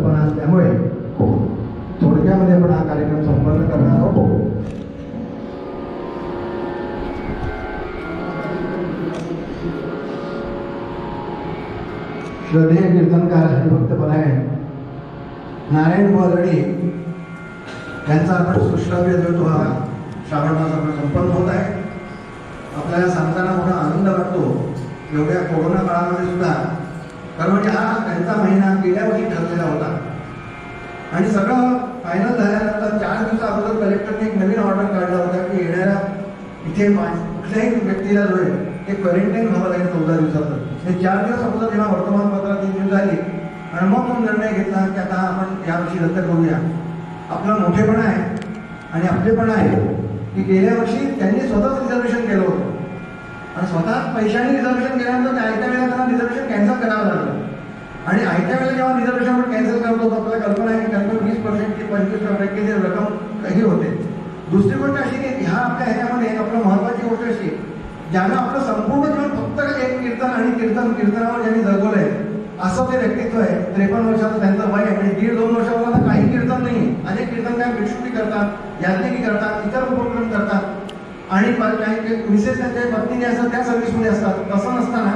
कल्पना असल्यामुळे थोडक्यामध्ये आपण हा कार्यक्रम संपन्न करणार आहोत. श्रद्धेय कीर्तनकार हरिभक्त परायण नारायण बुवादडी यांचा आपण सुश्राव्य जो हा श्रावण मास आपला संपन्न होत आहे. आपल्याला सांगताना मोठा आनंद वाटतो एवढ्या कोरोना काळामध्ये सुद्धा, कारण म्हणजे हा त्यांचा महिना गेल्या वर्षी ठरलेला होता आणि सगळं फायनल झाल्यानंतर 4 दिवसा अगोदर कलेक्टरने एक नवीन ऑर्डर काढला होता की येणाऱ्या इथे कुठल्याही व्यक्तीला जो आहे ते क्वारंटाईन व्हावं लागेल 14 दिवसाचं. हे 4 दिवस अगोदर जेव्हा वर्तमानपत्रात न्यूज झाली आणि मग तो निर्णय घेतला की आता आपण यावर्षी रद्द करूया. आपला मोठेपणा आहे आणि आपलेपणा आहे की गेल्या वर्षी त्यांनी स्वतःच रिझर्वेशन केलं होतं आणि स्वतः पैशाने रिझर्वेशन केल्यानंतर त्या आयत्या वेळेला त्यांना रिझर्वेशन कॅन्सल करावं लागलं. आणि आयत्या वेळेला जेव्हा रिझर्वेशन आपण कॅन्सल करतो आपल्याला कल्पना आहे की कल्पना 20% की 25% जी रक्कम काही होते. दुसरी गोष्ट अशी की ह्या आपल्या ह्याच्यामध्ये एक आपलं महत्त्वाची गोष्ट अशी, ज्यांना आपलं संपूर्ण जीवन फक्त एक कीर्तन आणि कीर्तनावर ज्यांनी जगवलंय असं ते व्यक्तित्व आहे. 53 वर्षाचं त्यांचं वय आहे आणि 1.5-2 वर्षावर काही कीर्तन नाही. अनेक कीर्तनकार भिक्षुकी करतात, याज्ञिकी करतात, इतर उपक्रम करतात आणि काही विशेष त्यांच्या पत्नीने असं त्या सर्व्हिसमध्ये असतात. तसं नसताना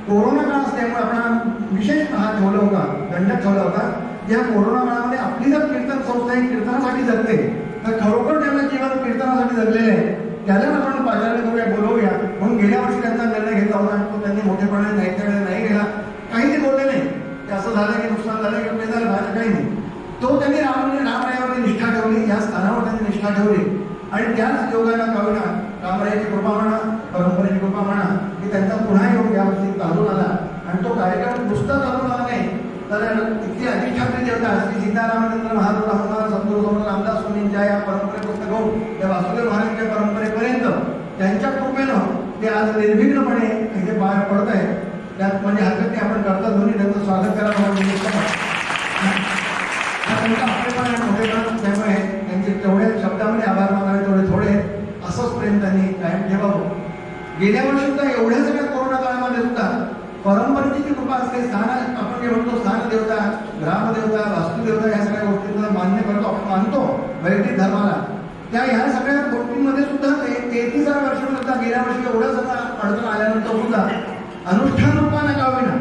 कोरोना काळ असल्यामुळे आपण विशेष हा ठेवला होता, दंडक ठेवला होता. या कोरोना काळामध्ये आपली जर कीर्तन संस्था ही कीर्तनासाठी जगते तर खरोखर त्यांना जीवन कीर्तनासाठी जगलेले आहे त्याला आपण पाचारण करूया, बोलवूया. म्हणून गेल्या वर्षी त्यांचा निर्णय घेतला होता. तो त्यांनी मोठेपणाने नाही गेला, काही ते बोलले नाही की असं झालं की नुकसान झालं की ते झालं, माझं काही नाही. तो त्यांनी रामरायावरती निष्ठा ठेवली, या स्थानावर त्यांनी निष्ठा ठेवली आणि त्याच योगाला कळून रामरायाची कृपा म्हणा, परंपरेची कृपा म्हणा की त्यांचा पुन्हा योग यावर्षी चालून आला आणि तो कार्यक्रम नुसता चालून आला नाही तर इतकी अधिष्ठात्री देवता श्री सीतारामचंद्र महाराज सद्गुरू समर्थ रामदास स्वामींच्या या परंपरेपासून घेऊन त्या वासुदेव महाराजांच्या परंपरेपर्यंत त्यांच्या कृपेनं ते आज निर्विघ्नपणे इथे पार पडत आहे. त्यात म्हणजे हरकत नाही, आपण करता दोन्ही त्यांचं स्वागत करावं आपलेपण आणि मोठेपण. त्यामुळे त्यांचे तेवढ्या शब्दामध्ये आभार मानावे तेवढे थोडे, असंच प्रेम त्यांनी कायम ठेवावं. गेल्या वर्षी सुद्धा एवढ्या सगळ्या कोरोना काळामध्ये सुद्धा परंपरेची जी कृपा असते, स्थान आपण जे म्हणतो स्थान देवता, ग्रामदेवता, वास्तुदेवता या सगळ्या गोष्टींना मान्य करतो, आपण मानतो वैदिक धर्माला. त्या ह्या सगळ्या गोष्टींमध्ये सुद्धा 33 वर्षामध्ये सुद्धा गेल्या वर्षी एवढं सगळं अडचण आल्यानंतर सुद्धा अनुष्ठान रूपाने का होईना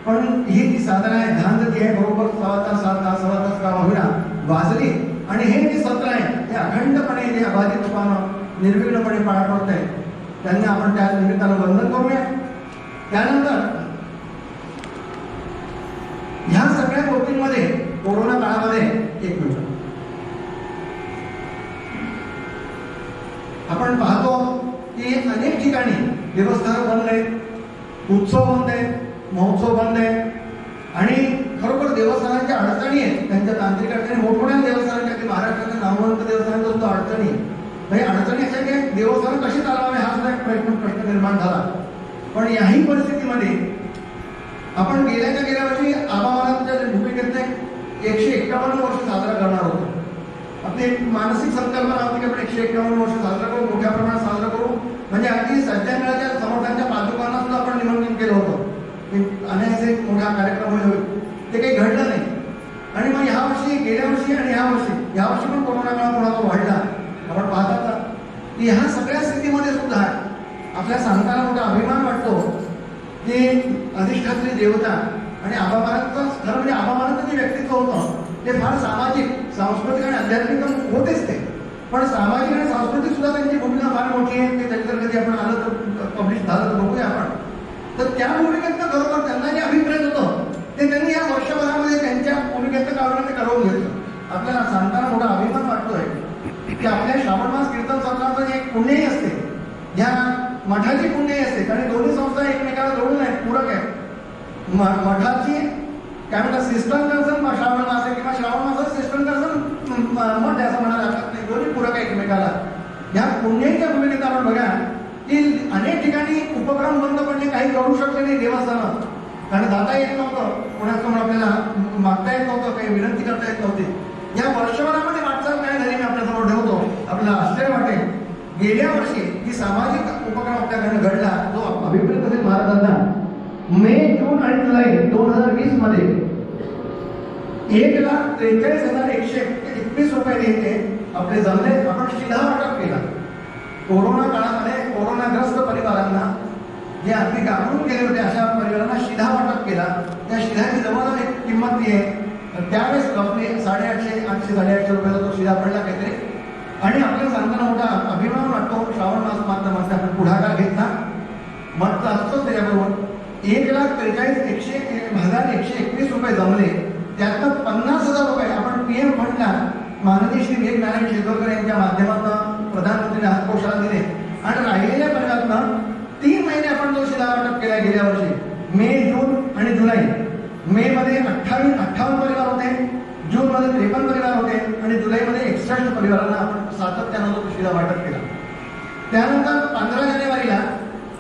पण ही जी साधना आहे, ध्यानगती आहे, बरोबर 6 तास का होईना वाजली आणि हे जे सत्र आहे ते अखंडपणे जे अबाधित रूपानं निर्विघ्नपणे पार पडत आहे. त्यांनी आपण त्या निमित्तानं वंदन करूया. त्यानंतर ह्या सगळ्या गोष्टींमध्ये कोरोना काळामध्ये एक मिनिट आपण पाहतो की अनेक ठिकाणी देवस्थान बंद आहेत, उत्सव बंद आहेत, महोत्सव बंद आहेत आणि खरोखर देवस्थानांच्या अडचणी आहेत. त्यांच्या तांत्रिक अडचणी मोठमोठ्या देवस्थानांच्या महाराष्ट्राच्या नामवंत देवस्थानांच्या सुद्धा अडचणी म्हणजे अडचणी अशा की देवस्थान कशी चालवावे हा सुद्धा एक प्रश्न निर्माण झाला. पण याही परिस्थितीमध्ये आपण गेल्या वर्षी आबा महाराजांच्या भूमिकेतनं 151 वर्ष साजरा करणार होतो. आपली एक मानसिक संकल्पना होती की आपण 151 वर्ष साजरा करू, मोठ्या प्रमाणात साजरा करू. म्हणजे अगदी सज्जनाच्या समर्थांच्या पादुकांना सुद्धा आपण निमंत्रण केलं होतं की अनेक मोठा कार्यक्रम होईल. ते काही घडलं नाही आणि मग गेल्या वर्षी आणि यावर्षी पण कोरोना काळ कोणाचा वाढला. आपण पाहतात की ह्या सगळ्या स्थितीमध्ये सुद्धा आपल्या सांगताना मोठा अभिमान वाटतो की अधिष्ठात्री देवता आणि आबा महाराजांचं खरं म्हणजे आबा महाराजांचं जे व्यक्तित्व होतं ते फार सामाजिक, सांस्कृतिक आणि आध्यात्मिक होतेच ते, पण सामाजिक आणि सांस्कृतिक सुद्धा त्यांची भूमिका फार मोठी आहे. ते त्याच्यावर कधी आपण आलं तर पब्लिश झालं तर बघूया आपण. तर त्या भूमिकेतनं खरोखर त्यांना जे अभिप्रेत होतं ते त्यांनी या वर्षभरामध्ये त्यांच्या भूमिकेतनं काढून ते करून घेतलं. आपल्याला सांगताना मोठा अभिमान वाटतोय की आपल्या श्रावण मास कीर्तन सत्राचं जे एक पुण्यही असते, ह्या मठाची पुण्यही असते, कारण दोन्ही संस्था एकमेकाला जोडून आहेत, पूरक आहे. मठाची काय म्हणतात सिस्टम दर्शन श्रावण मास आहे किंवा श्रावण मासाचं सिस्टम दर्शन मठ असं म्हणायला हरकत नाही, दोन्ही पूरक आहे एकमेकाला. ह्या पुण्याच्या भूमिकेत आपण बघा की अनेक ठिकाणी उपक्रम बंद पडले, काही करू शकले नाही देवस्थानं, कारण जाता येत नव्हतं, कोणाकडून आपल्याला मागता येत नव्हतं, काही विनंती करता येत नव्हती. या वर्षभरामध्ये वाटचाल काय झाली मी आपल्यासमोर ठेवतो, आपल्याला आश्चर्य वाटेल. गेल्या वर्षी जी सामाजिक उपक्रम आपल्याकडे घडला जो अभिप्रेत असेल महाराजांना, मे, जून आणि जुलै 2020 मध्ये 1,43,121 रुपये देते आपले जमले. आपण शिधा वाटप केला. कोरोना काळामध्ये कोरोनाग्रस्त परिवारांना जे आर्थिक गांभून गेले होते अशा परिवारांना शिधा वाटप केला. त्या शिधाची जवळजवळ एक किंमत ती आहे. त्यावेळेस आपले 850 रुपयाला तो शिधा पडला काहीतरी. आणि आपल्याला सांगताना मोठा अभिमान वाटतो. श्रावण मास माध्यमाचा आपण पुढाकार घेतला. मत असतोच त्याच्याबरोबर 1,43,121 रुपये जमले. त्यातनं 50,000 रुपये आपण PM फंडला माननीय श्री विवेक नारायण शेजवळकर यांच्या माध्यमातून प्रधानमंत्री राहत कोषाला दिले. आणि राहिलेल्या परिवारातनं 3 महिने आपण तो शिधा वाटप केला गेल्या वर्षी. मे, जून आणि जुलै. मे मध्ये 58 परिवार होते, जून मध्ये 53 परिवार होते आणि जुलैमध्ये 61 परिवारांना आपण सातत्यानं तो शिधा वाटप केला. त्यानंतर 15 जानेवारीला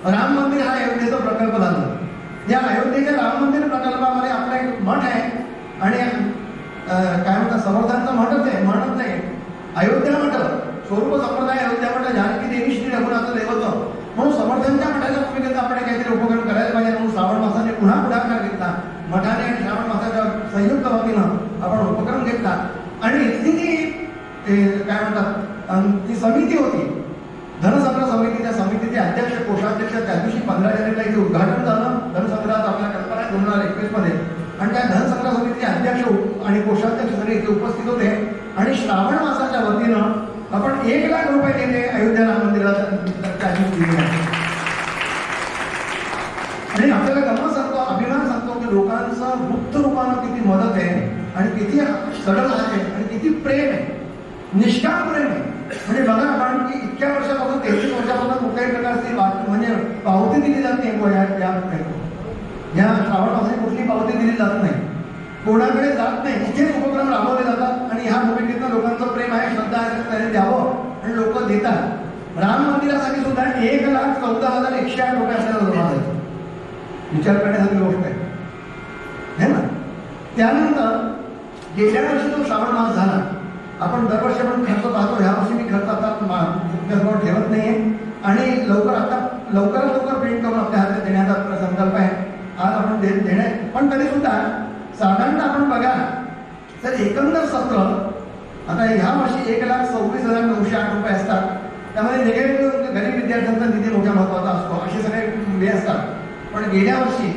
राम मंदिर हा अयोध्येचा प्रकल्प झाला. या अयोध्येच्या राम मंदिर प्रकल्पामध्ये आपला एक मठ आहे आणि काय म्हणतात समर्थांचा मठच आहे, म्हणत नाही अयोध्या मठ, स्वरूप संप्रदाय अयोध्या मठ, जानकी देवी श्री रघुनाथ देवत म्हणून समर्थांच्या मठाच्या भूमिकेत आपण काहीतरी उपक्रम करायला पाहिजे म्हणून श्रावण मासाने पुन्हा पुढाकार घेतला. मठाने आणि श्रावण मासाच्या संयुक्त वतीनं आपण उपक्रम घेतला. आणि इथली जी काय म्हणतात ती समिती होती धनसंग्रह समिती, त्या समितीचे अध्यक्ष कोषाध्यक्ष त्या दिवशी 15 जानेवारीला इथे उद्घाटन झालं धनसंग्रहात आपल्या कल्पना 2021 मध्ये. आणि त्या धनसंग्रह समितीचे अध्यक्ष आणि कोषाध्यक्ष सगळे इथे उपस्थित होते. आणि श्रावण मासाच्या वतीनं आपण 1,00,000 रुपये दिले अयोध्या राम मंदिराला. आणि आपल्याला गमत सांगतो, अभिमान सांगतो की लोकांचं बुद्ध रूपानं किती मदत आहे आणि किती सडक आहे आणि किती प्रेम आहे, निष्काम प्रेम आहे. म्हणजे बघा आपण की इतक्या वर्षापासून 33 वर्षापासून कुठल्याही प्रकारची म्हणजे पावती दिली जात नाही. या श्रावण मासाची कुठली पावती दिली जात नाही, कोणाकडे जात नाही. इथेच उपक्रम राबवले जातात आणि ह्या भूमिकेतनं लोकांचं प्रेम आहे, श्रद्धा आहे, त्याने द्यावं आणि लोक देतात. राम मंदिरासाठी सुद्धा 1,14,108 रुपये असल्याला जमा विचार करण्यासारखी गोष्ट आहे ना. त्यानंतर गेल्या वर्षी जो श्रावण मास झाला, आपण दरवर्षी आपण खर्च पाहतो. ह्या वर्षी मी खर्च आता तुमच्यासमोर ठेवत नाहीये आणि लवकरात लवकर प्रिंट करून आपल्या हातात देण्याचा आपला संकल्प आहे. आज आपण देणे पण तरी सुद्धा साधारणतः आपण बघा तर एकंदर सत्र आता ह्या वर्षी 1,26,908 रुपये असतात. त्यामध्ये गरीब विद्यार्थ्यांचा निधी मोठ्या महत्वाचा असतो, असे सगळे हे असतात. पण गेल्या वर्षी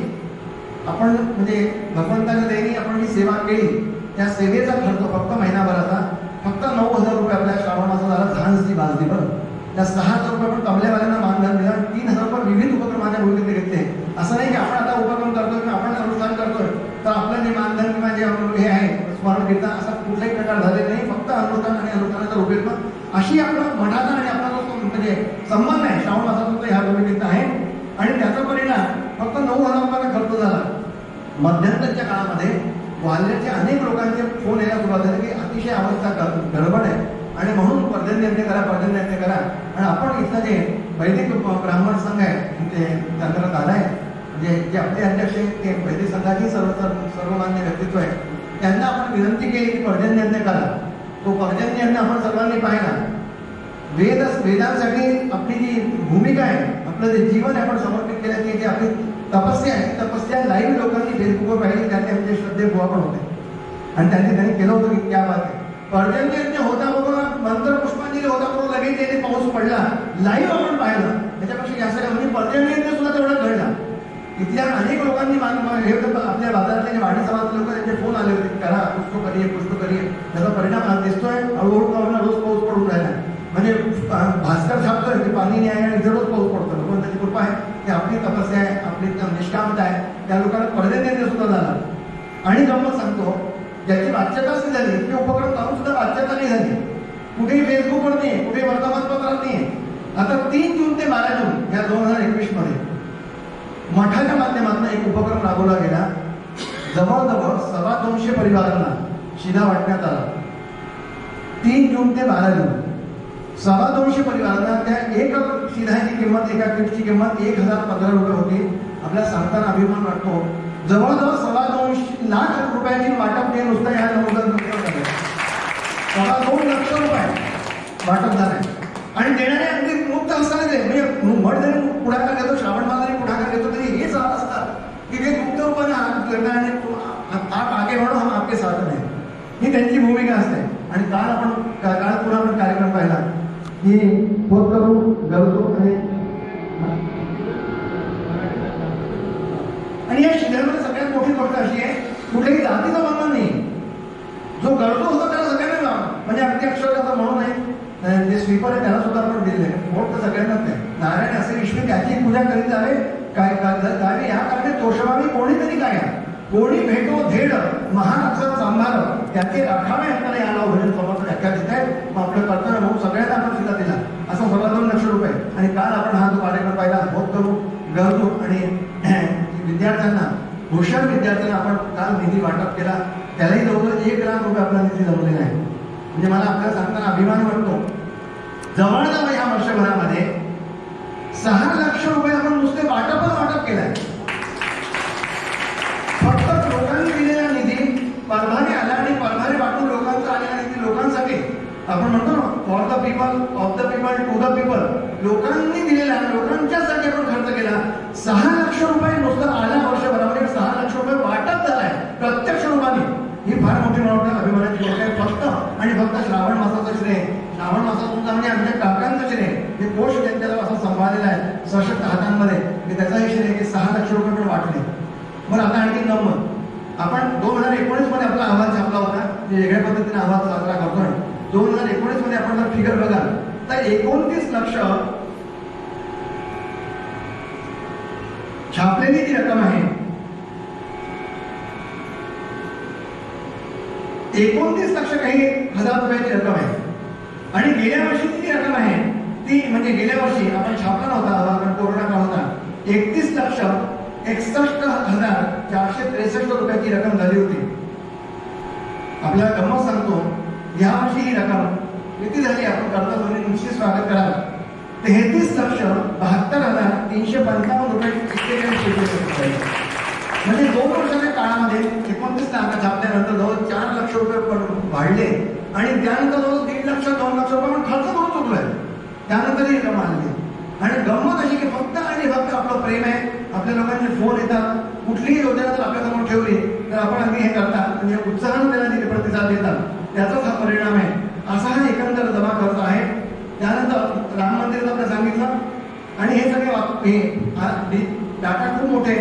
आपण म्हणजे भगवंताच्या दयेने आपण ही सेवा केली. त्या सेवेचा खर्च फक्त महिनाभराचा फक्त 9,000 रुपये आपल्या श्रावण मासा झाला. झांजची बाजली बरं. त्या 6,000 रुपये आपण तबलेवाल्यांना मानधन दिलं आणि 3,000 रुपये विविध उपक्रमाच्या भूमिकेत घेतले. असं नाही की आपण आता उपक्रम करतोय किंवा आपण अनुष्ठान करतोय तर आपलं जे मानधन किंवा जे हे आहे स्मरण कीर्तन असा कुठलाही प्रकार झालेला नाही. फक्त अनुष्ठान आणि अनुष्ठानाच्या रूपेतनं अशी आपला मठाचा आणि आपला जो म्हणजे संबंध आहे श्रावण मासाचा ह्या भूमिकेत आहे. आणि त्याचा परिणाम फक्त 9,000 रुपयाचा खर्च झाला. मध्यंतरच्या काळामध्ये वाल्ल्याचे अनेक लोकांचे फोन यायला सुरुवात झाली की अतिशय अवस्था गडबड आहे आणि म्हणून पर्जन्यज्ञ करा. आणि आपण इथं जे वैदिक ब्राह्मण संघ आहे ते त्यांना आला आहे, जे आपले अध्यक्ष आहेत ते वैदिक संघाची सर्वमान्य व्यक्तित्व आहे. त्यांना आपण विनंती केली की पर्जन्यज्ञ करा. तो पर्जन्यज्ञ आपण सर्वांनी पाहिला. वेदांसाठी आपली जी भूमिका आहे, आपलं जे जीवन आहे आपण समर्पित केलं की जे आपली तपस्या आहे, तपस्या लाईव्ह लोकांनी फेसबुकवर पाहिली. त्यात आमचे श्रद्धे बुवा पण होते आणि त्यांनी केलं होतं की क्या बात आहे. पर्जन्यज्ञ होता बरोबर मंत्र पुष्पांजली होता बरोबर लगेच येते पाऊस पडला, लाईव्ह आपण पाहिलं. त्याच्यापेक्षा जास्त म्हणजे पर्जन्यज्ञ सुद्धा तेवढा घडला. इथल्या अनेक लोकांनी हे आपल्या बाजारातले जे वाडी समाजातले लोक त्यांचे फोन आले होते करा पुष्प करिये. त्याचा परिणाम आज दिसतोय. हळूहळू रोज पाऊस पडून राहिला. म्हणजे भास्कर छापतोय की पाणी नाही आहे आणि इथे रोज पाऊस पडतो. पण त्याची कृपा आहे की आपली तपस्या आहे, आपली निष्कामता आहे. त्या लोकांना पर्जन्यज्ञ सुद्धा झाला. आणि गंमत सांगतो, ज्याची वाच्यताच नाही झाली, इतके उपक्रम करून सुद्धा वाच्यता नाही झाली. कुठेही फेसबुकवर नाही, कुठेही वर्तमानपत्रात नाही. आता 3 जून ते 12 जून या 2021 मध्ये मठाच्या माध्यमातून एक उपक्रम राबवला गेला. जवळजवळ 250 परिवारांना शिधा वाटण्यात आला. 3 जून ते 12 जून 250 परिवारांना त्या एक शिधाची किंमत, एका किटची किंमत 1,015 रुपये होती. आपल्याला सांगताना अभिमान वाटतो. जवळजवळ 2.25 लाख रुपयाची वाटप हे नुसतं ह्या 2.25 लाख रुपये वाटप झालंय. आणि देणारे अगदी मुक्त असताना म्हणजे मठ जरी पुढाकार घेतो, श्रावण मास जरी पुढाकार घेतो तरी हे सांगत असतात की ते गुप्त रूपाने हात आप आगे बढ़ो, हम आपके साथ में, ही त्यांची भूमिका असते. आणि काल पुन्हा आपण कार्यक्रम पाहिला की फोन करून गरजू आणि या शिबिरामध्ये सगळ्यात मोठी गोष्ट अशी आहे, कुठेही जातीचा बंधन नाही. जो गरजू होता त्याला सगळ्यांना म्हणजे अगदी अक्षरशः म्हणून आहे, जे स्वीपर आहे त्याला सुद्धा आपण दिले, वोट तर सगळ्यांनाच नाही. नारायण असे विश्व त्याची पूजा करीत जावे, काय जावे या कारणे तोषवावी कोणीतरी काय, कोणी भेटो धेड महान अक्षर सांभाळ त्याचे राखावे असताना याला भजन समर्थ व्याख्या देत आहे. मग आपलं कर्तव्य म्हणून सगळ्यांना आपण सुद्धा दिला असा 2.25 रुपये. आणि काल आपण हा जो कार्यक्रम पाहिला, होत करू गरजू आणि विद्यार्थ्यांना, हुशार विद्यार्थ्यांना आपण काल निधी वाटप केला. त्यालाही जवळजवळ 1 लाख रुपये आपला निधी जमलेला आहे. म्हणजे मला आपल्याला सांगताना अभिमान वाटतो, जवळजवळ या वर्षभरामध्ये 6 लाख रुपये आपण नुसते वाटप केलाय. फक्त लोकांनी दिलेला निधी परभाने आला आणि परभाने वाटून लोकांचा आलेला निधी लोकांसाठी, आपण म्हणतो ना for the people, of the people, to the people, लोकांनी दिलेला, लोकांच्यासाठी आपण खर्च केला. 6 लाख रुपये नुसतं आल्या वर्षभरामध्ये 6 लाख रुपये वाटप झालाय प्रत्यक्ष रूपाने. ही फार मोठी मोठ्या अभिमानाची गोष्ट आहे. फक्त श्रावण मासाचं श्रेय, श्रावण मासात तुमचा म्हणजे आमच्या काकांचं श्रेय, हे कोश त्यांच्याला असं सांभाळलेलं आहे सशक्त हातांमध्ये, की त्याचाही श्रेय की 6 लाख रुपये पण वाटले. बरं, आता आणखी गंमत, आपण 2019 मध्ये आपला अहवाल छापला होता, वेगळ्या पद्धतीने अहवाल साजरा करतोय. 2019 मध्ये आपण जर फिगर बघाल तर 29 लाख छापलेली जी रक्कम आहे, 29 लाख काही हजार रुपयाची रक्कम आहे. आणि गेल्या वर्षीची जी रक्कम आहे ती, म्हणजे गेल्या वर्षी आपण छापला नव्हता अहवाल कारण कोरोना काळ होता, 31,61,463 रुपयाची रक्कम झाली होती. आपल्याला गंमत सांगतो, या वर्षी ही रक्कम किती झाली आपण करता तुम्ही निश्चित स्वागत कराल, 33,72,355 रुपये. म्हणजे 2 वर्षाच्या काळामध्ये 29 लाख छापल्यानंतर जवळ 4 लाख रुपये वाढले. आणि त्यानंतर जवळ 1.5 लाख 2 लाख रुपये आपण खर्च करून चुकलोय. त्यानंतर ही रक्कम आली. आणि गंमत अशी की फक्त आणि फक्त आपलं प्रेम आहे. आपल्या लोकांचे फोन येतात, कुठलीही योजना जर आपल्यासमोर ठेवली तर आपण अगदी हे करतात, म्हणजे उत्साहाने त्याला प्रतिसाद देतात. त्याचाच हा परिणाम आहे. असा हा एकंदर जमा खर्च आहे. त्यानंतर राम मंदिराचं आपण सांगितलं. आणि हे सगळे डाटा खूप मोठे,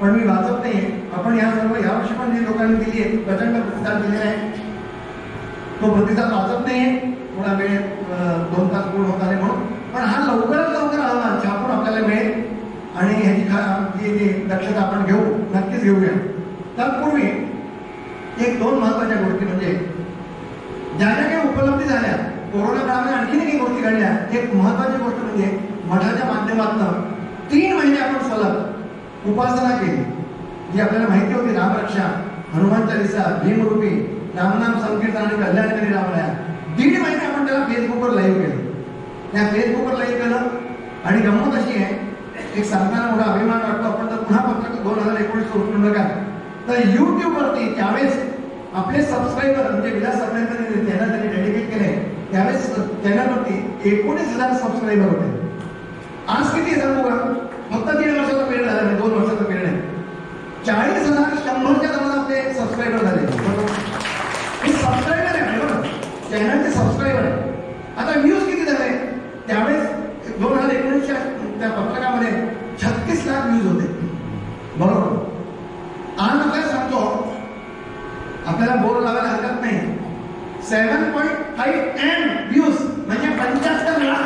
पण मी वाचत नाही. आपण या सर्व यावर्षी पण जे लोकांनी दिली आहे प्रचंड प्रतिसाद दिलेला आहे. तो प्रतिसाद वाचत नाहीये, थोडा वेळ 2 तास पूर्ण होत आले म्हणून. पण हा लवकरात लवकर अहवाल छापून आपल्याला मिळेल आणि ह्याची जी दक्षता आपण घेऊ, नक्कीच घेऊया. तत्पूर्वी 1-2 महत्वाच्या गोष्टी, म्हणजे ज्या ज्या काही उपलब्धी झाल्या कोरोना काळामध्ये, आणखीन काही गोष्टी घडल्या. एक महत्वाची गोष्ट म्हणजे मठाच्या माध्यमातून 3 महिने आपण सलग उपासना केली, जी आपल्याला माहिती होती. रामरक्षा, हनुमान चालीसा, भीमरूपी, रामनाम संकीर्तन आणि कल्याणकारी रामराया. 1.5 महिने आपण त्याला फेसबुकवर लाईव्ह केलं. त्या फेसबुकवर लाईव्ह केलं. आणि गंमत अशी आहे, एक सांगताना मोठा अभिमान वाटतो, आपण जर पुन्हा फक्त 2019 उचलून बघा तर युट्यूबवरती त्यावेळेस आपले सबस्क्रायबर, म्हणजे विलास सगळ्यांनी चॅनल त्यांनी डेडिकेट केले, त्यावेळेस चॅनलवरती 19,000 सबस्क्रायबर होते. आज किती येतात बघा, फक्त 1.5 वर्षाचा पिरियड झाला नाही, 2 वर्षाचा पिरियड आहे. 40,100च्या जवळ आपले सबस्क्रायबर झाले. हे सबस्क्रायबर आहे बरोबर, चॅनलचे सबस्क्रायबर आहे. आता व्ह्यूज किती झाले, त्यावेळेस 2019च्या त्या पत्रकामध्ये 36 लाख व्ह्यूज होते बरोबर. आज आपल्याला सांगतो, आपल्याला बोर लावायला हरकत नाही, 7.5 M व्ह्यूज म्हणजे 75 लाख.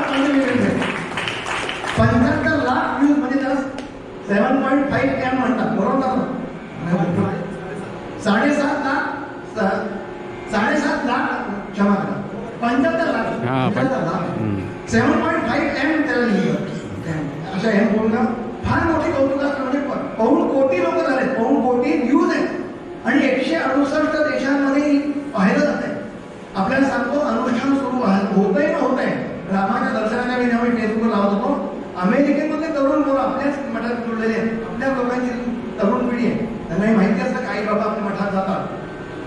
75 लाख व्ह्यूज म्हणजे त्याला 7.5 M म्हणतात बरोबर. 7.5 लाख, 7.5 लाख, क्षमा करा, 75 लाख, 7.5 M त्याला लिहिलं. अशा M बोलणं फार मोठी कौतुकास्पद, म्हणजे पाऊण कोटी लोक झाले, पाऊण कोटी व्ह्यूज आहेत. आणि 168 देशांमध्ये पाहिलं जात आहे. आपल्याला सांगतो, अनुष्ठान सुरू होतंय ना होतंय. रामाच्या दर्शनाने मी जेव्हा फेसबुकवर लावत होतो, अमेरिकेमधले तरुण मुलं आपल्याच मठात जुळलेले आहेत. आपल्या लोकांची तरुण पिढी आहे, त्यांनाही माहिती असतं काही बाबा आपल्या मठात जातात.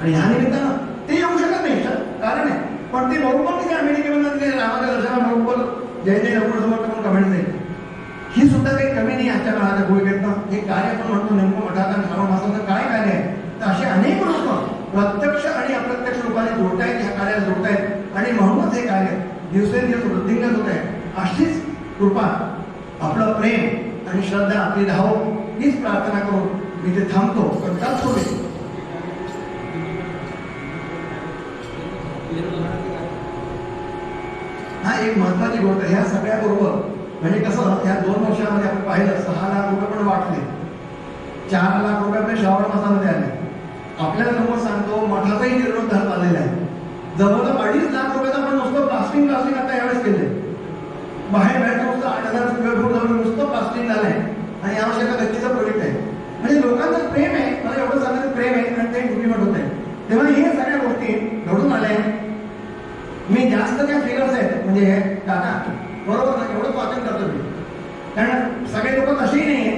आणि ह्या निमित्तानं ते येऊ शकत नाही, कारण आहे, पण ते बरोबर तिथे अमेरिकेमध्ये रामाच्या दर्शनाबरोबर जय जय रघुवर समर्थ म्हणून कमेंट जाईल. ही सुद्धा काही कमी नाही आजच्या काळाच्या भूमिकेतनं. हे कार्य आपण म्हणतो नेमकं मठात आणि श्रावण मासाचं काय कार्य आहे तर असे अनेक लोक प्रत्यक्ष आणि अप्रत्यक्ष रूपाने जोडतायत, ह्या कार्याला जोडतायत आणि म्हणूनच हे कार्य दिवसेंदिवस वृद्धिंगत होत आहे. अशीच कृपा, आपलं प्रेम आणि श्रद्धा आपली राहो, हीच प्रार्थना करून मी ते थांबतो. पण तत्पूर्वी हा एक महत्वाची गोष्ट, ह्या सगळ्या बरोबर म्हणजे कसं, या 2 वर्षामध्ये आपण पाहिलं 6 लाख रुपये पण वाटले, 4 लाख रुपये आपल्या श्रावण मासामध्ये आले. आपल्याला समोर सांगतो मठाचाही जीर्णोद्धार चाललेला आहे. जवळजवळ 2.5 लाख रुपयाचं आपण नुसतं प्लास्टिंग आता यावेळेस केलंय. बाहेर बाहेर नुसतं 8,000 स्क्वेअर जाऊन नुसतं प्लास्टिंग झालंय आणि यावर्षी एका गच्चीचा प्रोजेक्ट आहे. म्हणजे लोकांचं प्रेम आहे, मला एवढं सांगायचं प्रेम आहे आणि ते इम्प्लिमेंट होत आहे. तेव्हा हे सगळ्या गोष्टी घडून आल्या. मी जास्त त्या फिगर्स आहेत म्हणजे हे काका बरोबर ना, एवढंच वाचन करतो मी, कारण सगळे लोक तसेही नाही आहे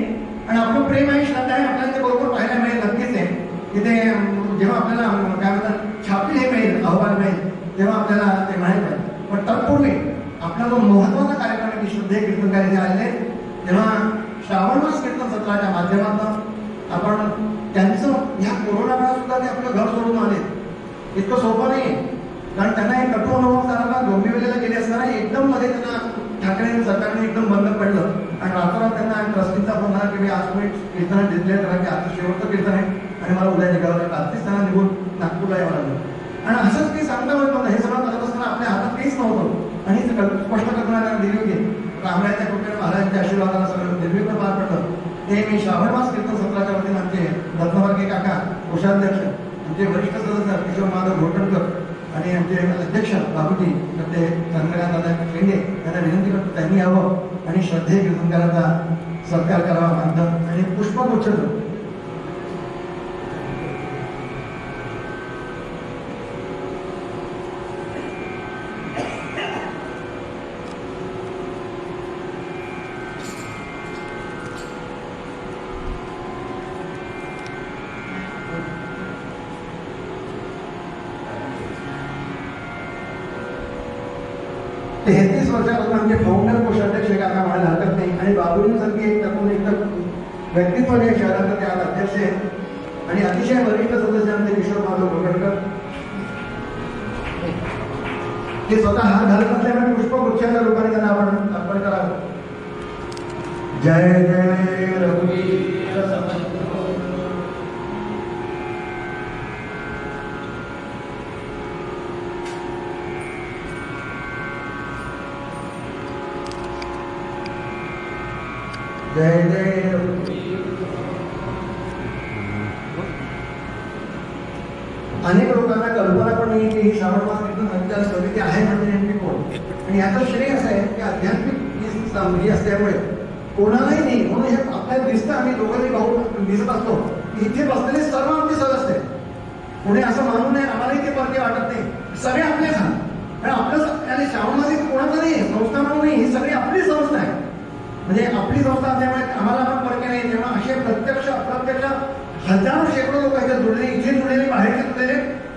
आणि आपलं प्रेम आहे, श्रद्धा आहे, आपल्याला ते बरोबर पाहायला मिळेल. नक्कीच आहे तिथे जेव्हा आपल्याला काय म्हणतात छापील हे मिळेल, अहवाल मिळेल, तेव्हा आपल्याला ते माहीत आहे. पण तत्पूर्वी आपला जो महत्वाचा कार्यक्रम आहे की श्रद्धेय कीर्तनकारी जे आलेले, तेव्हा श्रावण मास कीर्तन सत्राच्या माध्यमातून आपण त्यांचं ह्या कोरोना काळात सुद्धा ते आपलं घर सोडून आले. इतकं सोपं नाही, कारण त्यांना एक कठोर अनुभव असताना डोंबिवलीला गेले असताना एकदम मध्ये त्यांना ठाकरे सरकारने एकदम बंद पडलं आणि रात्रभर त्यांना ट्रस्टीचा फोन आला की मी आज मी कीर्तनात डिक्लेअर करा की आज शेवटचं कीर्तन आहे आणि मला उद्या निघावं लागतं. रात्रीच त्यांना निघून नागपूरला यावं लागलं. आणि असंच काही सांगता होत नव्हतं, हे सगळं करत असताना आपल्या हातात काहीच नव्हतं आणि स्पष्ट कल्पना त्यांना दिली होती. रामरायाच्या कृपेने महाराजांच्या आशीर्वादाला सगळं निर्विघ्न पार पडलं. ते मी श्रावण मास कीर्तन सत्राच्या वतीने आमचे रत्नवर्गे काका, कोषाध्यक्ष, आमचे वरिष्ठ सदस्य किशोर माधव घोटणकर आणि आमचे अध्यक्ष बाबूजी ते चंद्रकांत दादा शेंडे यांना विनंती करतो त्यांनी यावं आणि श्रद्धेय कीर्तनकाराचा सत्कार करावा. मानधन आणि पुष्पगुच्छ ते 33 वर्षापासून आमचे फाउंडर कोषाध्यक्ष काका म्हणायला हरकत नाही आणि बाबूजींसारखी एक त्यातून एकदम व्यक्तित्व या शहराचं ते आज अध्यक्ष आहेत आणि अतिशय वरिष्ठ सदस्य आमचे किशोर माधव घोटणकर ते स्वतः हात घालत असल्यामुळे पुष्पगुच्छाच्या रूपाने त्यांना आपण अर्पण करावं. जय जय रघुवीर समर्थ. जय जय. अनेक लोकांना कल्पना पण नाही की ही श्रावण मास कीर्तन संचार समिती आहे म्हणजे नेमकी कोण. आणि याचं श्रेय असं आहे की आध्यात्मिक ही असल्यामुळे कोणालाही नाही, म्हणून हे आपल्याला दिसतं, आम्ही दोघंही भाऊ दिसत असतो की इथे बसलेले सर्व आमचे सदस्य आहेत. पुढे असं मानून नाही, आम्हालाही ते परके वाटत नाही, सगळे आपलेच आहात. कारण आपलं आणि श्रावण मास कोणाचं नाही, संस्था म्हणून नाही, ही सगळी आपली संस्था आहे. म्हणजे आपली संस्था असल्यामुळे आम्हाला पण फरक नाही. तेव्हा असे प्रत्यक्ष अप्रत्यक्ष हजारो शेकडो लोक इथे जुळले, इथे जुळलेले, बाहेरचे जुळलेले.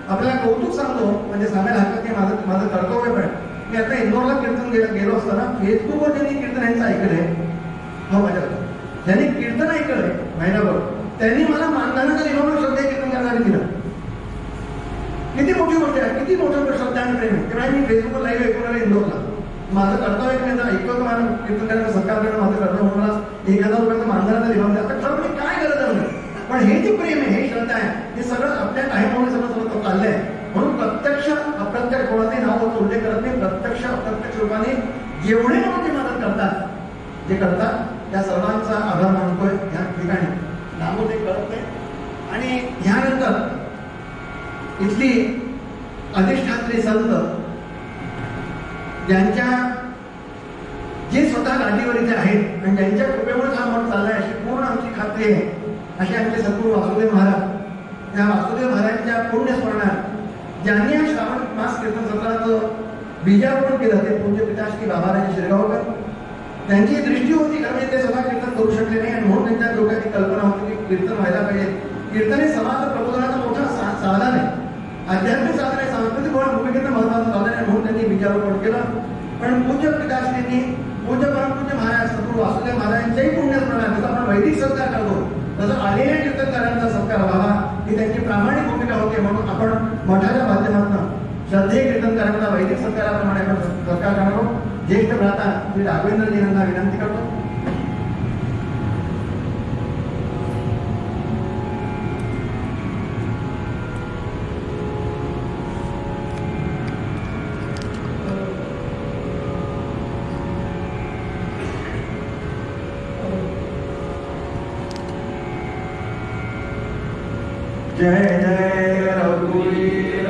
आपल्याला कौतुक सांगतो म्हणजे सांगायला हरकत नाही, माझं कर्तव्य पण. मी आता इंदोरला कीर्तन गेलो असताना फेसबुकवर ज्यांनी कीर्तन यांचं ऐकलंय, हो माझ्या ज्यांनी कीर्तन ऐकलंय महिनाभर, त्यांनी मला मानधनाचा निभावून श्रद्धेय कीर्तन करणारे दिलं. किती मोठी गोष्ट आहे, किती मोठं श्रद्धा आणि प्रेम आहे. तेव्हा मी फेसबुकवर लाईव्ह ऐकून आले इंदोरला. माझं कर्तव्य नाही ना, ऐकतो मला कीर्तन करायचं, सत्कार करणं माझं कर्तव्य. म्हणून मला 1,000 रुपयाचं मानधनाचा निभावून द्या. आता खरं म्हणजे काय गरज आहे, पण हे जे प्रेम आहे, हे श्रद्धा आहे, हे सगळं आपल्या टाईममुळे सगळं चाललंय. म्हणून प्रत्यक्ष अप्रत्यक्ष कोणाचे नाव उल्लेख करत नाही, प्रत्यक्ष अप्रत्यक्ष रूपाने जेवढे म्हणून ते मदत करतात, जे करतात त्या सर्वांचा आभार मानतोय या ठिकाणी. नामो ते करत नाही. आणि ह्यानंतर इथली अधिष्ठात्री संत ज्यांच्या जे स्वतः गादीवर इथे आहेत आणि ज्यांच्या कृपेमुळे हा मठ चाललाय अशी पूर्ण आमची खात्री आहे. असे आमचे सद्गुरू वासुदेव महाराज, त्या वासुदेव महाराजांच्या पुण्य स्मरणात ज्यांनी या श्रावण मास कीर्तन सत्राचं बीजारोपण केलं ते पूज्य पिताश्री बाबाराजे शिरगावकर. त्यांची दृष्टी होती, कारण ते स्वतः कीर्तन करू शकले नाही आणि म्हणून त्यांच्या डोक्याची कल्पना होती की कीर्तन व्हायला पाहिजे. कीर्तन हे समाज प्रबोधनाचं मोठं साधन आहे, आध्यात्मिक साधन आहे, सांस्कृतिक भूमिकेचं महत्वाचं साधन आहे. म्हणून त्यांनी बीजारोपण केलं. पण पूज्य पिताश्रींनी पूज्य परमपूज्य महाराज सद्गुरू वासुदेव महाराजांच्याही पुण्य स्मरणात जसं आपण वैदिक सत्कार करतो तसं आलेल्या कीर्तनकारांचा सत्कार व्हावा ही त्यांची प्रामाणिक भूमिका होती. म्हणून आपण मठाच्या माध्यमातून श्रद्धेय कीर्तनकारांना वैदिक सत्काराप्रमाणे आपण सत्कार करतो. ज्येष्ठ भ्राता श्री राघवेंद्रजींना विनंती करतो. जय जय रघुवीर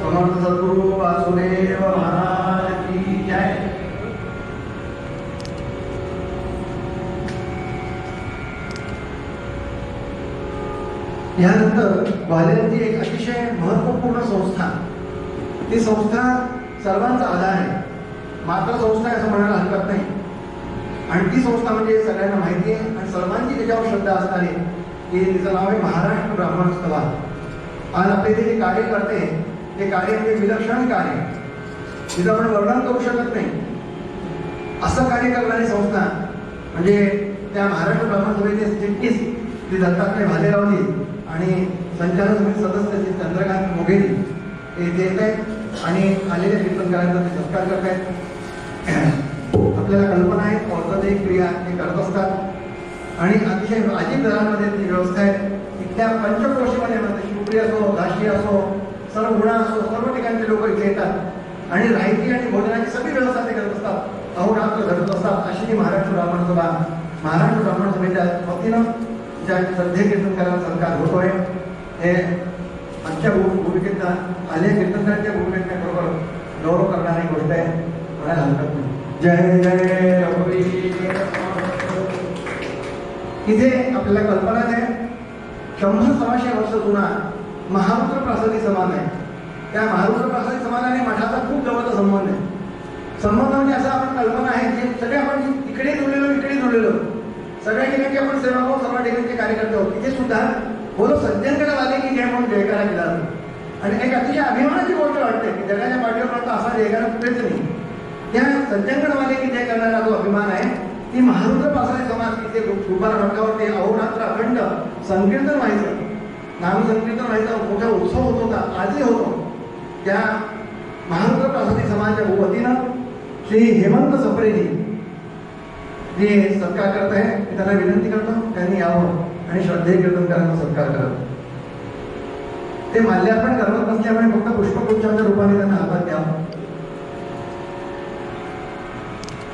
समर्थ सद्गुरु वासुदेव महाराज की जय. यानंतर ग्वाल्हेरची एक अतिशय महत्वपूर्ण संस्था, ती संस्था सर्वांचा आधार आहे, मात्र संस्था असं म्हणायला हरकत नाही. आणि ती संस्था म्हणजे सगळ्यांना माहिती आहे आणि सर्वांची त्याच्यावर श्रद्धा असणारी, की तिचं नाव आहे महाराष्ट्र ब्राह्मण सभा. आज आपले इथे जे कार्य करते ते कार्य म्हणजे विलक्षण कार्य, तिचं आपण वर्णन करू शकत नाही असं कार्य करणारी संस्था म्हणजे त्या महाराष्ट्र ब्राह्मण सभेचे चिटणीस श्री दत्तात्रय भालेरावजी आणि संचालक समिती सदस्य श्री चंद्रकांत मोघेरी हे इथे येत आहेत आणि आलेल्या कीर्तनकारांचा ते सत्कार करत आहेत. आपल्याला कल्पना आहे औषधिक क्रिया ते करत असतात आणि अतिशय अजीब दरांमध्ये ती व्यवस्था आहे. इथल्या पंचक्रोशीमध्ये म्हणजे शिवप्रिय असो, दाशी असो, सर्व गुणा असो, सर्व ठिकाणचे लोक इथे येतात आणि राहायची आणि भोजनाची सगळी व्यवस्था ते करत असतात, अहोरात्र घडत असतात. अशी ही महाराष्ट्र ब्राह्मण सभा, महाराष्ट्र ब्राह्मण सभेच्या वतीनं ज्या श्रद्धेय कीर्तनकारांचा सत्कार होतोय हे आमच्या भूमिकेत आलेल्या कीर्तनकारांच्या भूमिकेत बरोबर गौरव करणारी गोष्ट आहे, म्हणायला हरकत नाही. जय जय रघुवीर. इथे आपल्याला कल्पना आहे 100-100 वर्ष जुना महारुद्र प्रासादी समाज आहे. त्या महारुद्र प्रासादी समाजाने मठाचा खूप जवळचा संबंध आहे. संबंध म्हणजे असा आपण कल्पना आहे की सगळे आपण इकडे जुळलेलो सगळ्या ठिकाणी आपण सेवा आहोत, सर्व ठिकाणचे कार्यकर्ते आहोत. तिथे सुद्धा बोलो सज्जनकडे आले की जय म्हणून जयकारा केला जातो आणि एक अतिशय अभिमानाची गोष्ट वाटते की जगाच्या पाठीवर म्हणतो असा जयकारा कुठेच नाही. त्या सज्जनकडे आले की जय करणारा जो अभिमान आहे ती महारुद्र प्रासादी समाज तिथे दुपार रंगावर ते अहोरात्र अखंड संकीर्तन व्हायचं, नामसंकीर्तन व्हायचं, मोठा उत्सव होत होता, आजही होतो. त्या महारुद्र प्रासादी समाजाच्या वतीनं श्री हेमंत सप्रेजी जे सत्कार करत आहे मी त्यांना विनंती करतो त्यांनी यावं आणि श्रद्धेय कीर्तनकारांचा सत्कार करत. ते माल्यार्पण करत नसल्यामुळे फक्त पुष्पगुच्छाच्या रूपाने त्यांना आभार द्यावं.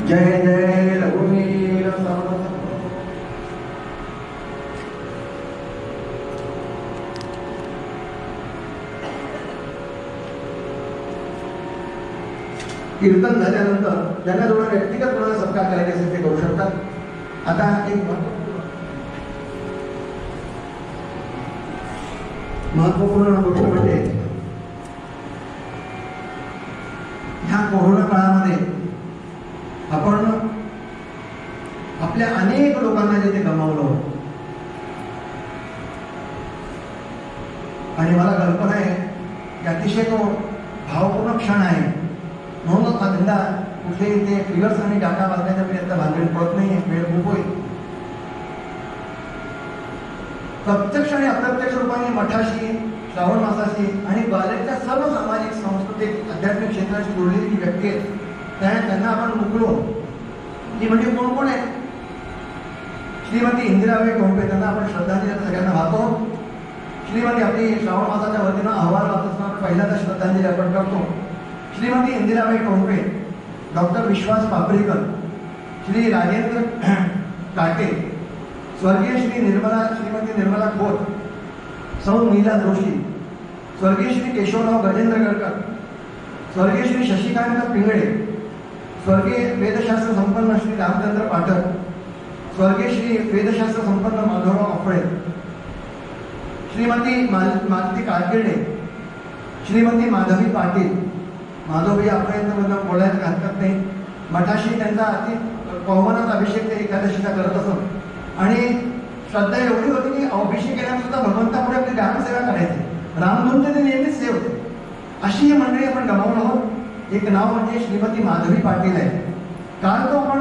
जय जय रघुवीर. कीर्तन झाल्यानंतर ज्यांना थोडा व्यक्तिगत कोणाला सत्कार करायचे असेल ते करू शकतात. आता एक महत्वपूर्ण गोष्ट म्हणजे ह्या कोरोना काळामध्ये आपण आपल्या अनेक लोकांना जिथे गमावलं आणि मला कल्पना आहे की अतिशय तो भावपूर्ण क्षण आहे. म्हणूनच हा धंदा कुठेही ते फिगर्स आणि डाटा वाचण्याच्या प्रयत्न भांडण पडत नाही, वेळ खूप होईल. प्रत्यक्ष आणि अप्रत्यक्ष रूपाने मठाशी, श्रावण मासाशी आणि ग्वाल्हेरच्या सर्व सामाजिक, सांस्कृतिक, आध्यात्मिक क्षेत्राशी जोडलेली जी व्यक्ती आहेत त्यांना आपण मुकलो की म्हणजे कोण कोण आहे. श्रीमती इंदिराबाई टोंपे त्यांना आपण श्रद्धांजली सगळ्यांना वाहतो. श्रीमती आपली श्रावण मासाच्या वतीनं अहवाल वाचत असताना पहिल्यांदा श्रद्धांजली अर्पण करतो. श्रीमती इंदिराबाई टोंपे, डॉक्टर विश्वास पापरीकर, श्री राजेंद्र काटे, स्वर्गीय श्रीमती निर्मला खोत, सौ नीला जोशी, स्वर्गीय श्री केशवराव गजेंद्र गडकर, स्वर्गीय श्री शशिकांत पिंगळे, स्वर्गीय वेदशास्त्र संपन्न श्री रामचंद्र पाठक, स्वर्गीय श्री वेदशास्त्र संपन्न माधवराव अफळे, श्रीमती मालती काळकिर्डे, श्रीमती माधवी पाटील. माधवी आपल्यापर्यंत बोलायला हरकत नाही. मठाशी त्यांचा अति पवनाचा अभिषेक ते एकादशीचा करत असत आणि श्रद्धा एवढी होती की अभिषेक केल्यानंतर सुद्धा भगवंतापुढे आपली रामसेवा करायची, रामधूनचे ते नेहमीच सेव होते. अशी ही मंडळी आपण गमावून आहोत. एक नाव म्हणजे श्रीमती माधवी पाटील आहे. काल तो आपण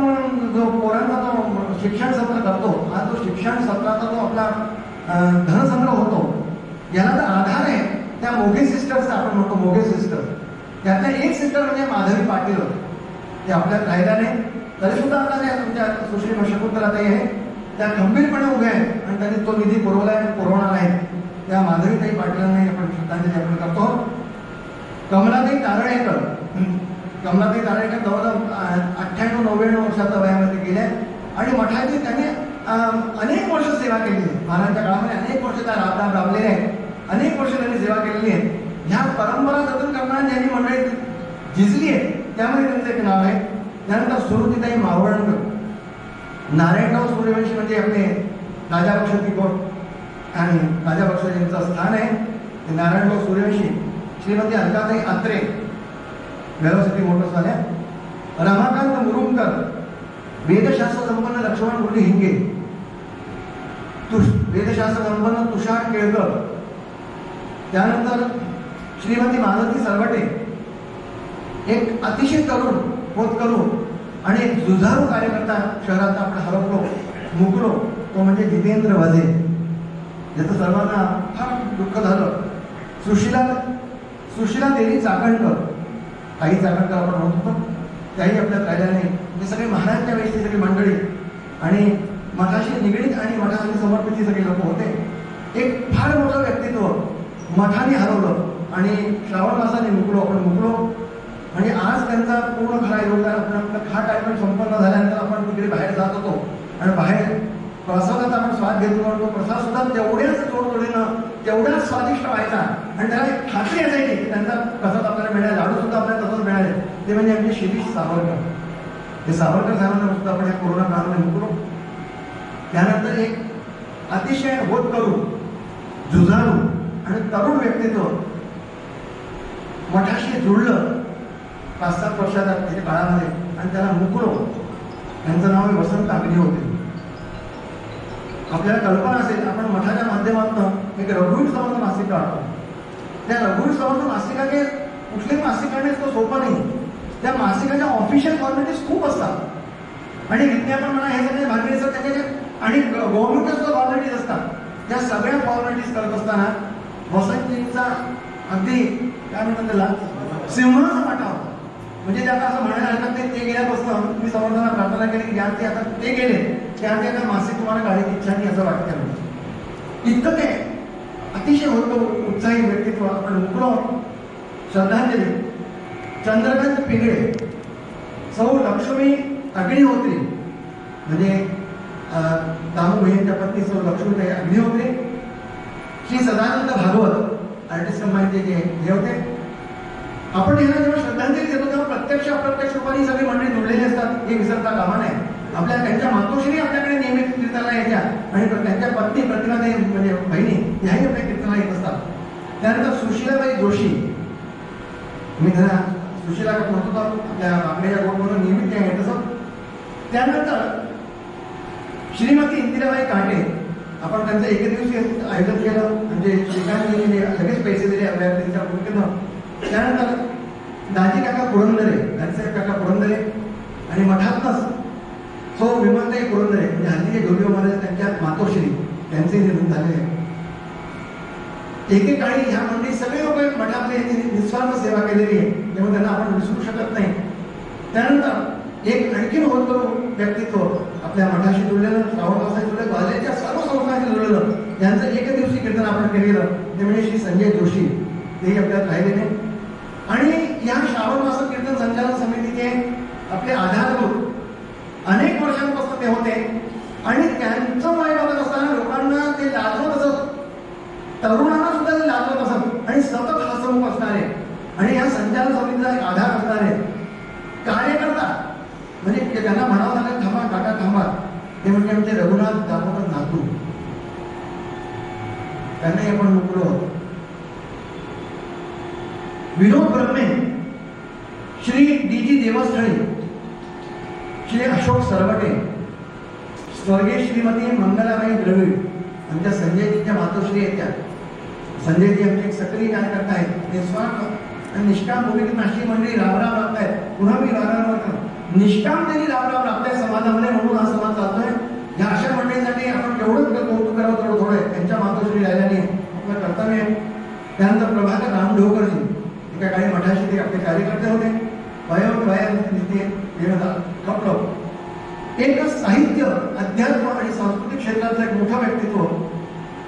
जो पोरांचा तो शिक्षण सत्र करतो, हा जो शिक्षण सत्राचा जो आपला धनसंग्रह होतो याला तर आधार आहे त्या मोघे सिस्टर्सचा, आपण म्हणतो मोघे सिस्टर, त्यातल्या एक सिस्टर म्हणजे माधवी पाटील होते. ते आपल्यात राहिल्या नाही तरी सुद्धा आता त्या तुमच्या सुश्री शकुंतलाताई आहे त्या खंबीरपणे उभ्या आहेत आणि त्यांनी तो निधी पुरवलाय, पुरवणार आहे. त्या माधवीताई पाटीलांना आपण श्रद्धांजली आपण करतो. कमलाताई तारळेकर, कमलाताई तारळेकर जवळजवळ 98-99 वर्षाच्या वयामध्ये गेल्या आणि मठाची त्यांनी अनेक वर्ष सेवा केलेली आहे. महाराजांच्या काळामध्ये अनेक वर्ष त्या राबलेले आहेत, अनेक वर्ष त्यांनी सेवा केलेली आहे. ह्या परंपरा जतन करणारी ज्यांनी मंडळी झिजली आहे त्यामध्ये त्यांचं एक नाव आहे. त्यानंतर सुरुतीताई मावळणकर, नारायणराव सूर्यवंशी म्हणजे आपले राजापक्ष तिकोट आणि राजापक्ष यांचं स्थान आहे ते नारायणराव सूर्यवंशी. श्रीमती अलकाताई आत्रे वेलोसिटी मोटर्स झाल्या. रमाकांत मुरुमकर, वेदशास्त्र संपन्न लक्ष्मण मुरली हिंगे, वेदशास्त्र संपन्न तुषार केळकर. त्यानंतर श्रीमती मालती सरवटे, एक अतिशय तरुण होतकरू आणि एक जुझारू कार्यकर्ता शहरात आपण हरपलो मुकलो तो म्हणजे जितेंद्र वाझे, ज्याचं सर्वांना फार दुःख झालं. सुशीला देवी चाकणकर, काही चाकणकर आपण म्हणत होतो, त्याही आपल्यात राहिल्या नाही. हे सगळे महाराजच्या वेळेची सगळी मंडळी आणि मठाशी निगडीत आणि मठाशी समर्पित सगळे लोक होते. एक फार मोठं व्यक्तित्व मठाने हरवलं आणि श्रावण मासाने आपण मुकलो आणि आज त्यांचा पूर्ण खरा योगदान आपण हा टायम संपन्न झाल्यानंतर आपण तिकडे बाहेर जात होतो आणि बाहेर प्रसादाचा आपण स्वाद घेतो म्हणतो. प्रसाद सुद्धा तेवढ्याच जोडतोडीनं तेवढ्याच स्वादिष्ट व्हायचा आणि त्याला एक खात्री असायची की त्यांचा प्रसाद आपल्याला मिळाला, लाडू सुद्धा आपल्याला तसंच मिळाले. ते म्हणजे आमचे शिरीष सावरकर. हे सावरकर साहेबांना सुद्धा आपण या कोरोना काळामध्ये मुकलो. त्यानंतर एक अतिशय होतकरू, जुझारू आणि तरुण व्यक्तित्व मठाशी जुळलं 5-7 वर्षाच्या त्याच्या काळामध्ये आणि त्याला मुकलो. त्यांचं नाव वसंत आगरी होते. आपल्याला कल्पना असेल आपण मठाच्या माध्यमातून एक रघुवीर समर्थ मासिक काढतो. त्या रघुवीर समर्थ मासिकाचे कुठलेही मासिक काढण्यास तो सोपा नाही. त्या मासिकाच्या ऑफिशियल फॉर्मॅलिटीज खूप असतात आणि विज्ञापन म्हणा हे सगळे भागीदार असतात त्याचे आणि गव्हर्नमेंटच्या सुद्धा फॉर्मॅलिटीज असतात. त्या सगळ्या फॉर्मॅलिटीज करत असताना वसंतजींचा अगदी काय म्हणतात त्याला सिंहाचा वाटा होता. म्हणजे त्याला असं म्हणायला हरकत नाही ते गेल्यापासून मी समर्थांना प्रार्थना केली की ज्या ते आता ते गेले त्या त्या मासिक तुम्हाला काढायची इच्छा नाही असं वाटतं. इतकं ते अतिशय होतो उत्साही व्यक्तित्व आपण मुकलो. श्रद्धांजली चंद्रकांत पिंगळे, सौ लक्ष्मी अग्निहोत्री म्हणजे दामू बहिणीच्या पत्नी सौ लक्ष्मी अग्निहोत्री, श्री सदानंद भागवत आर्टिस्ट कंबाईनचे जे हे होते. आपण यांना जेव्हा श्रद्धांजली देतो तेव्हा प्रत्यक्ष अप्रत्यक्ष रूपाने सगळी मंडळी जोडलेली असतात हे विसरता कामा नये. आपल्या त्यांच्या मातोश्री आपल्याकडे नियमित कीर्तनाला यायच्या आणि त्यांच्या पत्नी प्रतिभाताई म्हणजे बहिणी ह्याही आपल्या कीर्तनाला येत असतात. त्यानंतर सुशीलाबाई जोशी, मी त्यांना सुशीला म्हणतो आपल्या आपल्या गोडमधून नियमित त्या येत असत. त्यानंतर श्रीमती इंदिराबाई काटे, आपण त्यांचं एकदिवसीय आयोजन केलं म्हणजे श्रीकांतजींनी लगेच पैसे दिले आपल्या त्यांच्या भूमिकेनं. त्यानंतर दाजी काका पुरंदरे, दाजीसाहेब काका पुरंदरे आणि मठातच सौ विमलताई पुरंदरे म्हणजे हल्लीचे डोलिओ महाराज त्यांच्या मातोश्री त्यांचे निधन झालेले. एकेकाळी ह्या मंडळी सगळे लोक मठातले निस्वार्थ सेवा केलेली आहे तेव्हा त्यांना आपण विसरू शकत नाही. त्यानंतर एक आणखीन होतो व्यक्तित्व आपल्या मठाशी जुळलेलं, श्रावण मासाशी जुळलेलं, बालेच्या सर्व संस्थांशी जुळलेलं, यांचं एक दिवशी कीर्तन आपण केलेलं ते म्हणजे श्री संजय जोशी, तेही आपल्यात राहिलेले. आणि या श्रावण मास कीर्तन संचालन समितीचे आपले आधारभूत अनेक वर्षांपासून ते होते आणि त्यांचं वय बघत असताना लोकांना ते लाजवत असत, तरुणांना सुद्धा ते लाजवत असत आणि सतत हसमुख असणारे आणि या संचालन समितीचा एक आधार असणारे कार्यकर्ता म्हणजे त्यांना म्हणावं लागेल थांबा काका थांबा, ते म्हणजे आमचे रघुनाथ दामोदर नातू, त्यांनाही आपण मुकलो होतो. विनोद ब्रह्मे, श्री डी.जी. देवस्थळी, श्री अशोक सरवटे, स्वर्गीय श्रीमती मंगलाबाई द्रविड, आमच्या संजयजीच्या मातोश्री आहेत त्या. संजयजी आमचे एक सक्रिय कार्यकर्ता आहेत, निस्वार्थ आणि निष्काम भूमिकेत नाशिक मंडळी राबराब राबतायत. पुन्हा मी राबराब निष्काम त्यांनी राबराब राबताय समाजामध्ये, म्हणून हा समाज चालतोय. या अशा मंडळींसाठी आपण जेवढं कौतुक करावं तेवढं थोडं आहे. त्यांच्या मातोश्री राहिल्याने आपलं कर्तव्य आहे. त्यानंतर प्रभाकर रामढोकरजी एका काही मठाशी ते आपले कार्यकर्ते होते. खपलो एक साहित्य, अध्यात्म आणि सांस्कृतिक क्षेत्रातलं एक मोठं व्यक्तित्व,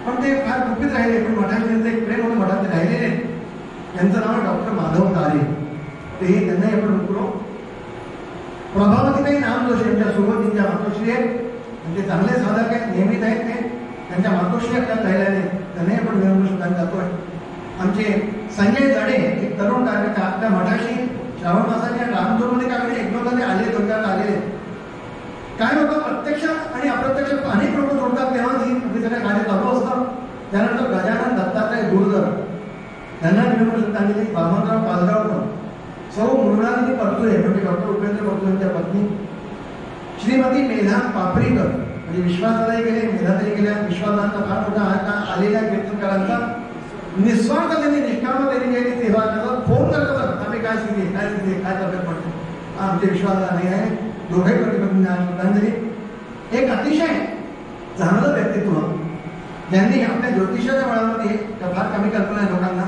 पण ते फार गुपित राहिले. पण मठाशी एक प्रेम होतं, मठात राहिलेले. त्यांचं नाव डॉक्टर माधव तारे. तेही त्यांनाही आपण ओळखलो. प्रभावतीताई नामजोशी यांच्या सोबतींच्या मातोश्री आहेत. म्हणजे चांगले साधक आहेत, नियमित आहेत ते. त्यांच्या मातोश्री आपल्याला राहिल्याने त्यांनाही आपण विनम्र श्रद्धांजली जातोय. आमचे संजय जाडे एक तरुण कार्यकर्ता आपल्या मठाशी श्रावण मासाच्या रामधूनमध्ये काय एक दोनदा आले, दोनदा आलेले. काय होतं, प्रत्यक्ष आणि अप्रत्यक्ष अनेक लोक जोडतात तेव्हा ही सगळं कार्य चालू असतं. त्यानंतर गजानन दत्तात्रय गुरुधर त्यांना विनम्र श्रद्धांजली. वामनराव पालगावकर, सौ मृणालिनी परतुरे म्हणजे डॉक्टर उपेंद्र परतुरे यांच्या पत्नी. श्रीमती मेधा पापरीकर म्हणजे विश्वासालाही गेले, मेधाताही गेल्या. विश्वासांचा फार मोठा आलेल्या कीर्तनकारांचा निस्वार्थ त्यांनी निष्कामतेने गेली सेवा करतात. फोन करतात, आम्ही काय स्थिती काय तब्येत पडते, आमचे विश्वास नाही आहे. दोघे प्रतिपत्नींना श्रद्धांजली. एक अतिशय चांगलं व्यक्तित्व ज्यांनी आपल्या ज्योतिषाच्या बळामध्ये फार कमी कल्पना आहे लोकांना.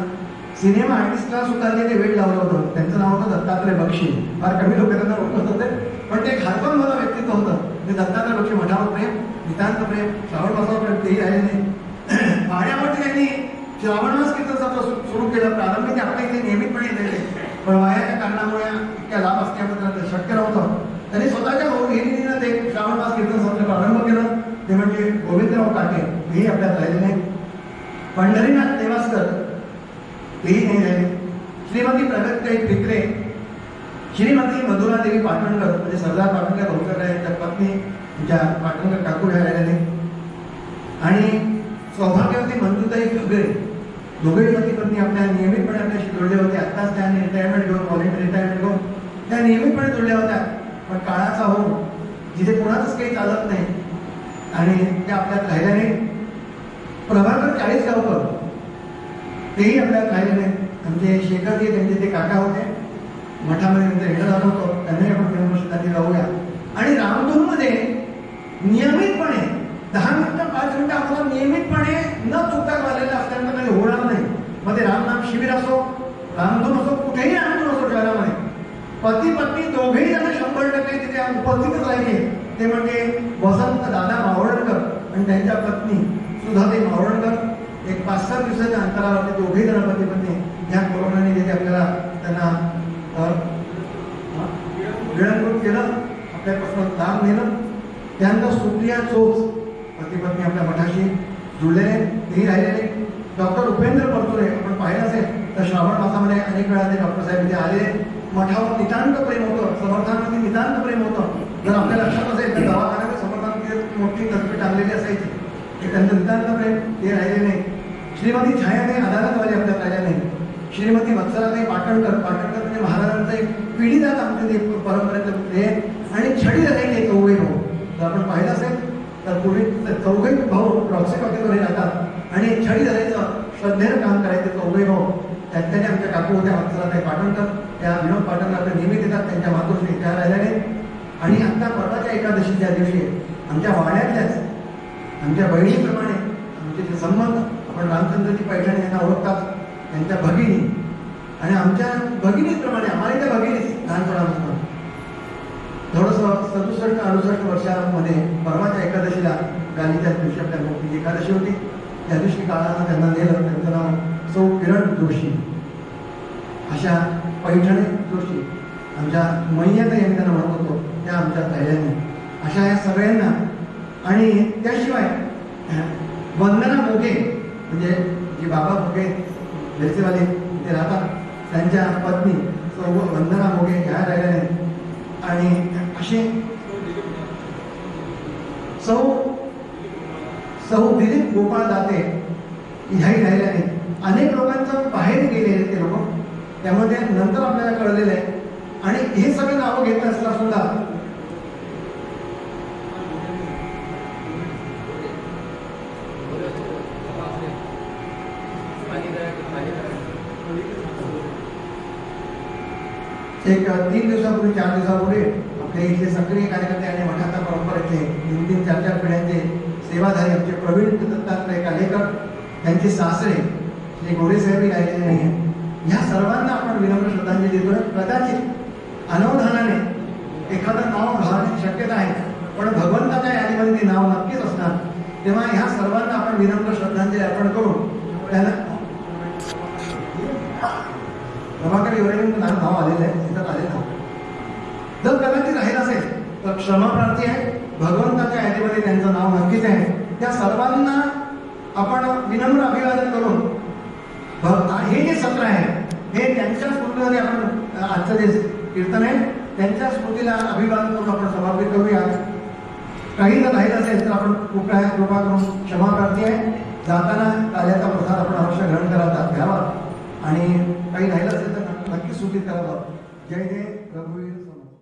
सिनेमा आर्टिस्टला सुद्धा ते वेळ लावलं होतं. त्यांचं नाव होतं दत्तात्रय बक्षी. फार कमी लोक त्यांना ओळखत होते, पण ते खालपण मला व्यक्तित्व होतं. ते दत्तात्रय बक्षी मठावर प्रेम, नितांत प्रेम, श्रावण मासावर तेही राहिले. पाण्यावरती त्यांनी श्रावण मास कीर्तन सत्र सुरू केलं. प्रारंभी ते आपल्या इथे नियमितपणे येते, पण वयाच्या कारणामुळे इतक्या लाभ असल्याबद्दल शक्य नव्हतं. त्यांनी स्वतःच्या हिरिणीनं ते श्रावण मास कीर्तन सत्र प्रारंभ केलं. ते म्हणजे गोविंदराव काटे, हेही आपल्यात राहिले नाही. पंढरीनाथ देवास्कर हेही नाही राहिले. श्रीमती प्रगतीताई फिकरे, श्रीमती मधुरादेवी पाटणकर म्हणजे सरदार पाटणकर भाऊकर यांच्या पत्नी ज्या पाटणकर ठाकूर ह्या राहिल्या नाही. आणि सौभाग्यवती मंजुताई फुगरे, दोघेही पती पत्नी आपल्या नियमितपणे आपल्याशी जोडले होते. आत्ताच त्यांनी रिटायरमेंट घेऊन, व्हॉलेंटरी रिटायरमेंट घेऊन त्या नियमितपणे जोडल्या होत्या. पण काळाचा हो जिथे कोणाचंच काही चालत नाही आणि त्या आपल्यात राहिल्या नाही. प्रभाकर चाळीसगावकर तेही आपल्यात राहिले नाही. आमचे शेखरजी त्यांचे ते काका होते, मठामध्ये त्यांचं येणं झालं होतं. त्यांनाही आपण विनम्र राहूया. आणि रामधूनमध्ये नियमितपणे 10 मिनिटं 5 मिनिटं आम्हाला नियमितपणे न चुकता घालेलं असल्यानंतर काही होणार नाही. मग ते रामनाम शिबिर असो, रामधून असो, कुठेही रामधून असो शहरामध्ये पती पत्नी दोघेही जण 100% तिथे उपस्थितच राहिले. ते म्हणजे वसंत दादा मावळणकर आणि त्यांच्या पत्नी सुधाताई मावळणकर. एक 5-7 दिवसाच्या अंतरावरती दोघेही जण पती पत्नी ह्या कोरोनाने जिथे आपल्याला त्यांना गिळंकृत केलं, आपल्यापासून दाम नेलं. त्यानंतर सुप्रिया चोच पती पत्नी आपल्या मठाशी जुळलेले, तेही राहिलेले. डॉक्टर उपेंद्र परतुरे आपण पाहिलं असेल तर श्रावण मासामध्ये अनेक वेळा ते डॉक्टर साहेब इथे आले. मठावर नितांत प्रेम होतं, समर्थांमध्ये नितांत प्रेम होतं. जर आपल्या लक्षात असेल तर दवाखान्यात समर्थांची मोठी तत्वे टांगलेली असायची. हे त्यांचं नितांत प्रेम ते राहिले नाही. श्रीमती छायाताई अदालतवाले आपल्यात राहिल्या नाही. श्रीमती वत्सलाताई पाटणकर म्हणजे महाराजांचं एक पिढीजात आमचे ते परंपरेचं हे. आणि छडी राहिले चौघे भाऊ जर आपण पाहिलं असेल तर पूर्वी चौघे भाऊ प्रॉक्सी टॉकीजवर राहतात आणि छडी धरायचं श्रद्धेनं काम करायचं चौघे भाऊ. त्याच्याने आमच्या काकू होत्या वत्सलाताई पाटणकर, त्या विनोद पाटणकर आपल्या नेहमीत येतात. त्यांच्या मातोश्री त्या राहिल्याने. आणि आता परवाच्या एकादशीच्या दिवशी आमच्या वाड्यातल्याच आमच्या बहिणीप्रमाणे आमचे जे संबंध आपण रामचंद्रजी पैठणे यांना ओळखतात, त्यांच्या भगिनी आणि आमच्या भगिनीप्रमाणे आम्हाला त्या भगिनीच लहानपणापासून थोडंसं 67-68 वर्षामध्ये परवाच्या एकादशीला गालीच्या दिवशी आपल्या मोठी एकादशी होती. त्या दिवशी काळानं त्यांना नेलं. त्यांचं नाव सौ किरण जोशी, अशा पैठणे जोशी आमच्या मैयाताई आम्ही त्यांना म्हणत होतो, त्या आमच्या राहिल्याने. अशा या सगळ्यांना. आणि त्याशिवाय वंदना मोगे म्हणजे जी बाबा मोगे बेरसेवाले ते राहतात, त्यांच्या पत्नी सौ वंदना मोगे ह्या राहिल्याने. आणि असे सौ दिलीप गोपाळ दाते ह्याही राहिल्याने. अनेक लोकांचं बाहेर गेलेले ते लोक, त्यामध्ये नंतर आपल्याला कळलेलं आहे. आणि हे सगळे नावं घेत असला सुद्धा एक 3 दिवसापूर्वी 4 दिवसापूर्वी आपल्या इथले सक्रिय कार्यकर्ते आणि मठाच्या परंपरेतले 3-4 पिढ्यांचे सेवाधारी आमचे प्रवीण दत्तात्रय कालेकर, त्यांचे सासरे श्री गोरे साहेबही राहिलेले नाही आहे. या सर्वांना आपण विनम्र श्रद्धांजली देतोय. कदाचित अनवधानाने एखादं नाव घालण्याची शक्यता आहे, पण भगवंताच्या यादीमध्ये ते नाव नक्कीच असणार. तेव्हा ह्या सर्वांना आपण विनम्र श्रद्धांजली अर्पण करून त्यांना प्रभाकर एवढे नाव आलेलं आहे, तिथं आलेलं. जर कदाचित राहील असेल तर क्षमा प्रार्थी आहे. भगवंताच्या यादीमध्ये त्यांचं नाव नक्कीच आहे. त्या सर्वांना आपण विनम्र अभिवादन करून हे जे सत्र आहे हे त्यांच्या स्मृतीमध्ये आपण आजचं जे कीर्तन आहे त्यांच्या स्मृतीला अभिवादन करून आपण समर्पित करूया. काही जर राहील असेल तर आपण कृपा करून क्षमा प्रार्थी आहे. जाताना काल्याचा प्रसाद आपण अवश्य ग्रहण करायला घ्यावा आणि काही राहिलं असेल तर नक्की सूचित करावं. जय जय रघुवीर समर्थ.